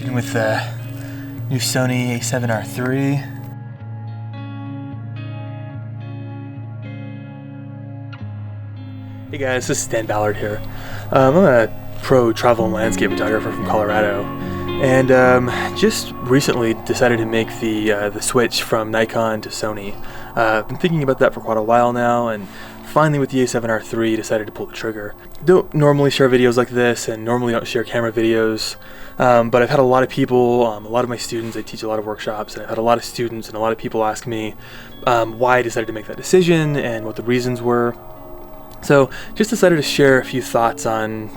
Shooting with the new Sony A7R III. Hey guys, this is Dan Ballard here. I'm a pro travel and landscape photographer from Colorado, and just recently decided to make the switch from Nikon to Sony. I've been thinking about that for quite a while now, and finally with the A7R III decided to pull the trigger. Don't normally share videos like this, and normally don't share camera videos, but I've had a lot of people, a lot of my students, I teach a lot of workshops, and I've had a lot of students and a lot of people ask me why I decided to make that decision and what the reasons were. So just decided to share a few thoughts on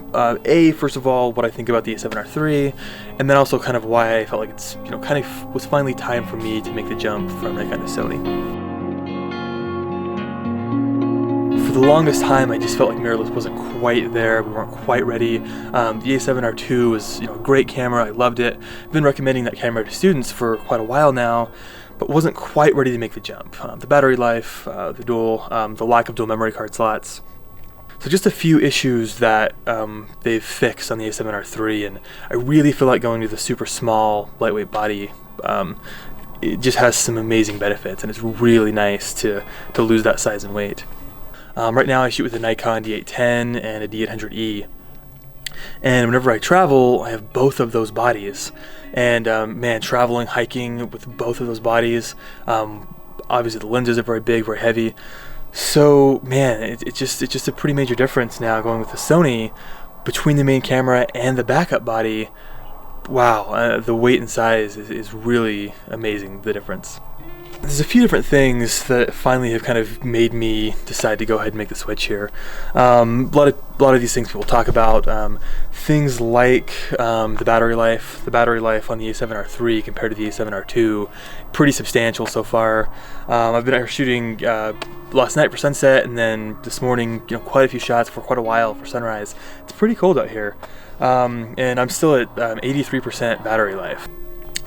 first of all, what I think about the A7R III, and then also kind of why I felt like it's, kind of was finally time for me to make the jump from Nikon to Sony. For the longest time, I just felt like mirrorless wasn't quite there. We weren't quite ready. The A7R II was, a great camera. I loved it. I've been recommending that camera to students for quite a while now, but wasn't quite ready to make the jump. The battery life, the lack of dual memory card slots. So just a few issues that they've fixed on the A7R III, and I really feel like going to the super small, lightweight body. It just has some amazing benefits, and it's really nice to lose that size and weight. Right now I shoot with a Nikon D810 and a D850, and whenever I travel, I have both of those bodies. And man, traveling, hiking with both of those bodies, obviously the lenses are very big, very heavy. So man, it's just a pretty major difference now going with the Sony between the main camera and the backup body. Wow, the weight and size is really amazing, the difference. There's a few different things that finally have kind of made me decide to go ahead and make the switch here. A lot of these things people talk about, things like the battery life. The battery life on the A7R III compared to the A7R II, pretty substantial so far. I've been out here shooting last night for sunset, and then this morning, quite a few shots for quite a while for sunrise. It's pretty cold out here, and I'm still at 83% battery life.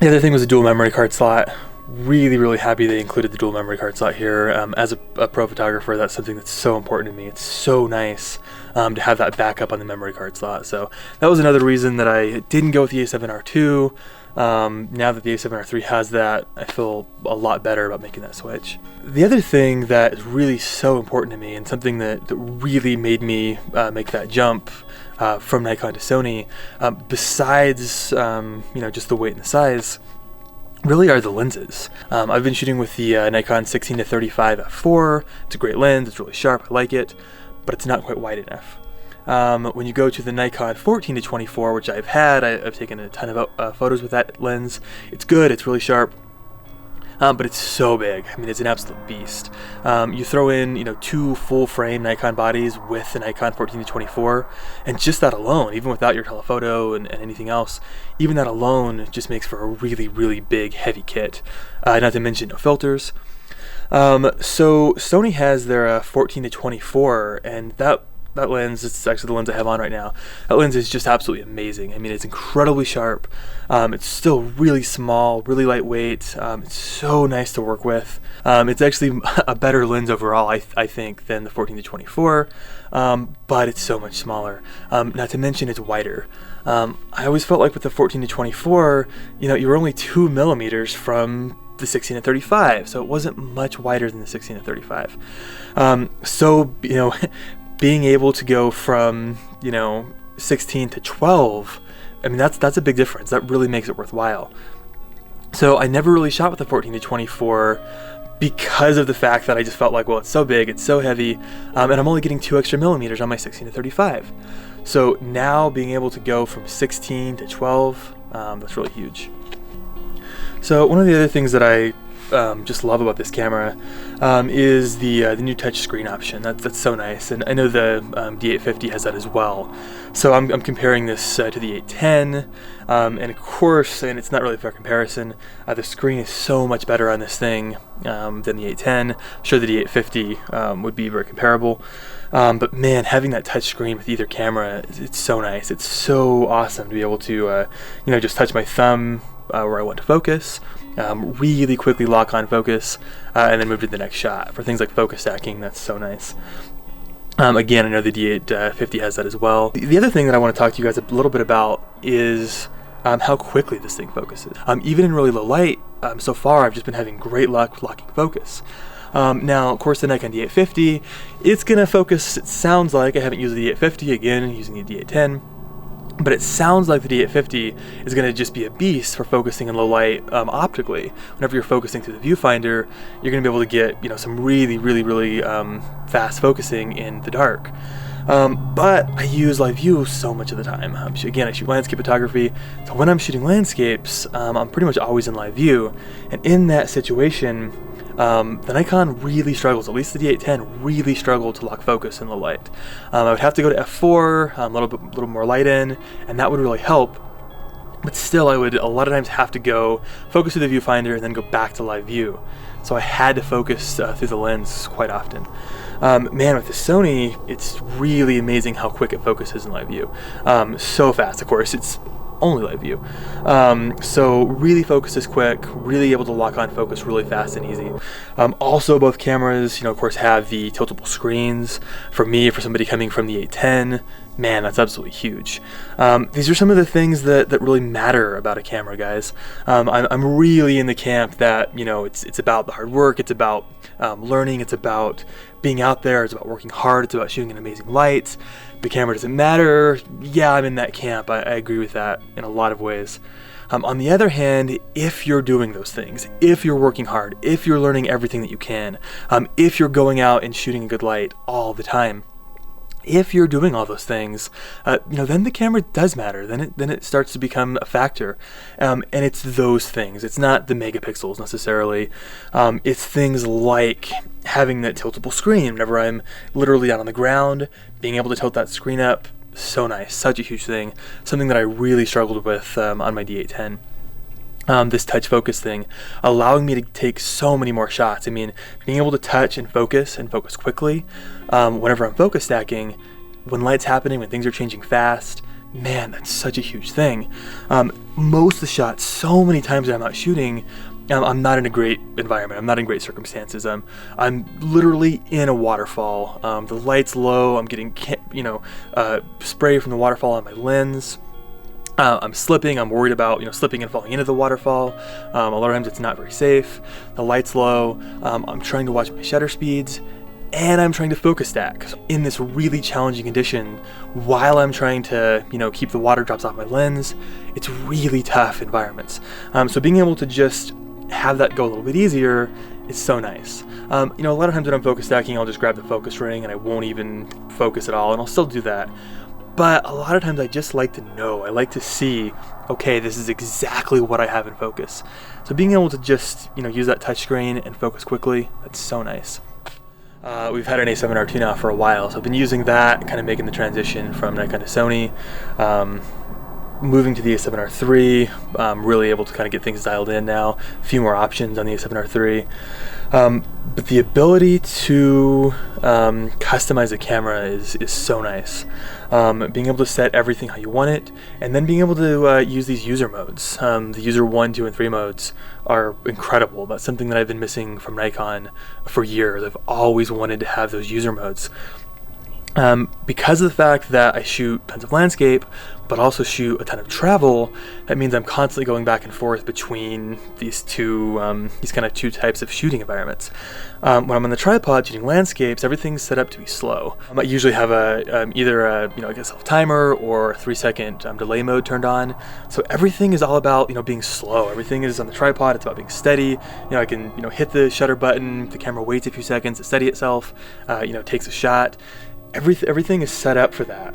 The other thing was a dual memory card slot. Really happy they included the dual memory card slot here. As a pro photographer, that's something that's so important to me. It's so nice to have that backup on the memory card slot. So that was another reason that I didn't go with the A7R II. Now that the A7R III has that, I feel a lot better about making that switch. The other thing that is really so important to me, and something that really made me make that jump from Nikon to Sony, besides just the weight and the size, really are the lenses. I've been shooting with the Nikon 16-35 f4. It's a great lens, it's really sharp, I like it, but it's not quite wide enough. When you go to the Nikon 14-24, which I've taken a ton of photos with that lens. It's good, it's really sharp, but it's so big. I mean, it's an absolute beast. You throw in, two full-frame Nikon bodies with the Nikon 14-24, and just that alone, even without your telephoto and anything else, even that alone just makes for a really big, heavy kit. Not to mention no filters. So Sony has their 14-24, and that lens, it's actually the lens I have on right now, that lens is just absolutely amazing. I mean, it's incredibly sharp. It's still really small, really lightweight. It's so nice to work with. It's actually a better lens overall, I think, than the 14-24, but it's so much smaller. Not to mention it's wider. I always felt like with the 14-24, you were only 2 millimeters from the 16-35, so it wasn't much wider than the 16-35. So, being able to go from 16 to 12, I mean that's a big difference. That really makes it worthwhile. So I never really shot with the 14-24 because of the fact that I just felt like, well, it's so big, it's so heavy, and I'm only getting 2 extra millimeters on my 16-35. So now being able to go from 16 to 12, that's really huge. So one of the other things that I just love about this camera is the new touch screen option. That's so nice, and I know the D850 has that as well. So I'm comparing this to the 810, and of course, and it's not really a fair comparison, the screen is so much better on this thing than the 810. I'm sure the D850 would be very comparable, but man, having that touch screen with either camera, it's so nice. It's so awesome to be able to just touch my thumb where I want to focus, really quickly lock on focus, and then move to the next shot. For things like focus stacking, that's so nice. Again, I know the D850 has that as well. The other thing that I want to talk to you guys a little bit about is how quickly this thing focuses. Even in really low light, so far I've just been having great luck with locking focus. Now, of course, the Nikon D850, it's gonna focus, it sounds like, I haven't used the D850, again, using the D810, but it sounds like the D850 is going to just be a beast for focusing in low light optically. Whenever you're focusing through the viewfinder, you're going to be able to get, you know, some really fast focusing in the dark. But I use live view so much of the time. Again, I shoot landscape photography, so when I'm shooting landscapes, I'm pretty much always in live view. And in that situation, the Nikon really struggles, at least the D810 really struggled to lock focus in low light. I would have to go to f4, a little more light in, and that would really help. But still, I would a lot of times have to go focus through the viewfinder and then go back to live view. So I had to focus through the lens quite often. Man, with the Sony, it's really amazing how quick it focuses in live view. So fast, of course, it's only live view. So really focuses quick, really able to lock on focus really fast and easy. Also, both cameras, you know, of course, have the tiltable screens. For me, for somebody coming from the A10, man, that's absolutely huge. These are some of the things that really matter about a camera, guys. I'm really in the camp that, you know, it's about the hard work, it's about learning, it's about being out there, it's about working hard, it's about shooting in amazing lights. The camera doesn't matter. Yeah, I'm in that camp. I agree with that in a lot of ways. On the other hand, if you're doing those things, if you're working hard, if you're learning everything that you can, if you're going out and shooting in good light all the time, if you're doing all those things, you know, then the camera does matter. Then it starts to become a factor, and it's those things. It's not the megapixels necessarily. It's things like having that tiltable screen whenever I'm literally out on the ground, being able to tilt that screen up. So nice, such a huge thing. Something that I really struggled with on my D810. This touch focus thing, allowing me to take so many more shots. I mean, being able to touch and focus quickly, whenever I'm focus stacking, when light's happening, when things are changing fast, man, that's such a huge thing. Most of the shots, so many times that I'm out shooting, I'm not in a great environment. I'm not in great circumstances. I'm literally in a waterfall. The light's low. I'm getting, you know, spray from the waterfall on my lens. I'm slipping. I'm worried about, you know, slipping and falling into the waterfall. A lot of times it's not very safe. The light's low. I'm trying to watch my shutter speeds, and I'm trying to focus stack in this really challenging condition while I'm trying to, you know, keep the water drops off my lens. It's really tough environments. So being able to just have that go a little bit easier is so nice. You know, a lot of times when I'm focus stacking, I'll just grab the focus ring and I won't even focus at all, and I'll still do that. But a lot of times I just like to know, I like to see, okay, this is exactly what I have in focus. So being able to just, you know, use that touch screen and focus quickly, that's so nice. We've had an A7R II now for a while, so I've been using that, kind of making the transition from Nikon to Sony. Moving to the A7R III, I'm really able to kind of get things dialed in now. A few more options on the A7R III. But the ability to customize the camera is so nice. Being able to set everything how you want it, and then being able to use these user modes. The user 1, 2, and 3 modes are incredible. That's something that I've been missing from Nikon for years. I've always wanted to have those user modes. Because of the fact that I shoot tons of landscape, but also shoot a ton of travel, that means I'm constantly going back and forth between these kind of two types of shooting environments. When I'm on the tripod shooting landscapes, everything's set up to be slow. I usually have either a self-timer or a 3-second delay mode turned on. So everything is all about, you know, being slow. Everything is on the tripod. It's about being steady. You know, I can, you know, hit the shutter button. The camera waits a few seconds to steady itself. You know, takes a shot. Everything is set up for that.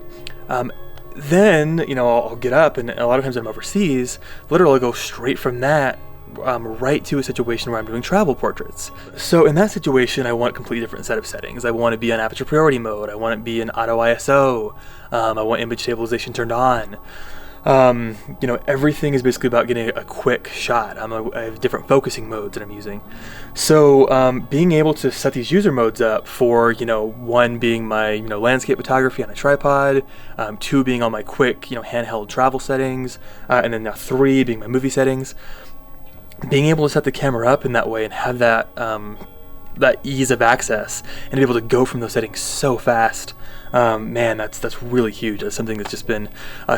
Then, you know, I'll get up, and a lot of times when I'm overseas, literally I'll go straight from that right to a situation where I'm doing travel portraits. So in that situation, I want a completely different set of settings. I want to be on aperture priority mode. I want to be in auto ISO. I want image stabilization turned on. You know, everything is basically about getting a quick shot. I have different focusing modes that I'm using. So being able to set these user modes up for, you know, 1 being my, you know, landscape photography on a tripod, 2 being all my quick, you know, handheld travel settings, and then now 3 being my movie settings. Being able to set the camera up in that way and have that that ease of access and be able to go from those settings so fast man, that's really huge. That's something that's just been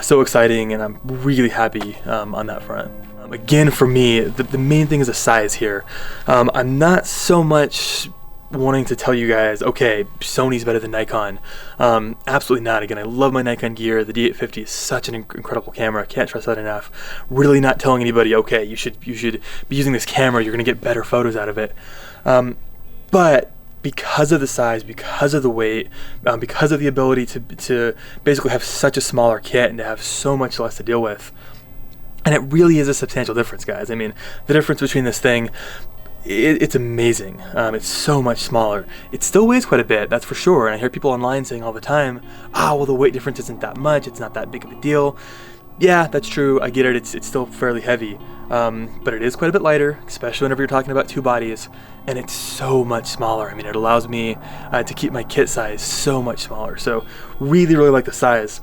so exciting, and I'm really happy on that front. Again, for me, the main thing is the size here. I'm not so much wanting to tell you guys, okay, Sony's better than Nikon. Absolutely not. Again, I love my Nikon gear. The D850 is such an incredible camera. I can't stress that enough. Really not telling anybody, okay, you should be using this camera. You're gonna get better photos out of it. But because of the size, because of the weight, because of the ability to basically have such a smaller kit and to have so much less to deal with, and it really is a substantial difference, guys. I mean, the difference between this thing, it's amazing. It's so much smaller. It still weighs quite a bit, that's for sure. And I hear people online saying all the time, "Ah, well, the weight difference isn't that much. It's not that big of a deal." Yeah, that's true. I get it. It's still fairly heavy, but it is quite a bit lighter, especially whenever you're talking about two bodies. And it's so much smaller. I mean, it allows me to keep my kit size so much smaller. So really, really like the size.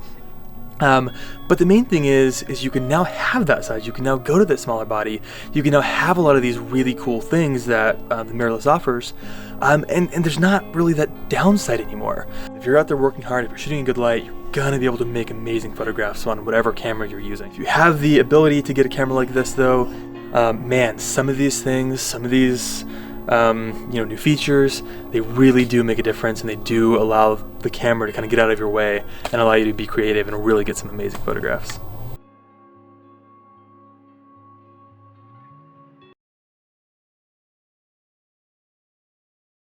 But the main thing is you can now have that size. You can now go to that smaller body. You can now have a lot of these really cool things that the mirrorless offers. And there's not really that downside anymore. If you're out there working hard, if you're shooting in good light, you're gonna be able to make amazing photographs on whatever camera you're using. If you have the ability to get a camera like this though, man, some of these things, some of these new features, they really do make a difference, and they do allow the camera to kind of get out of your way and allow you to be creative and really get some amazing photographs.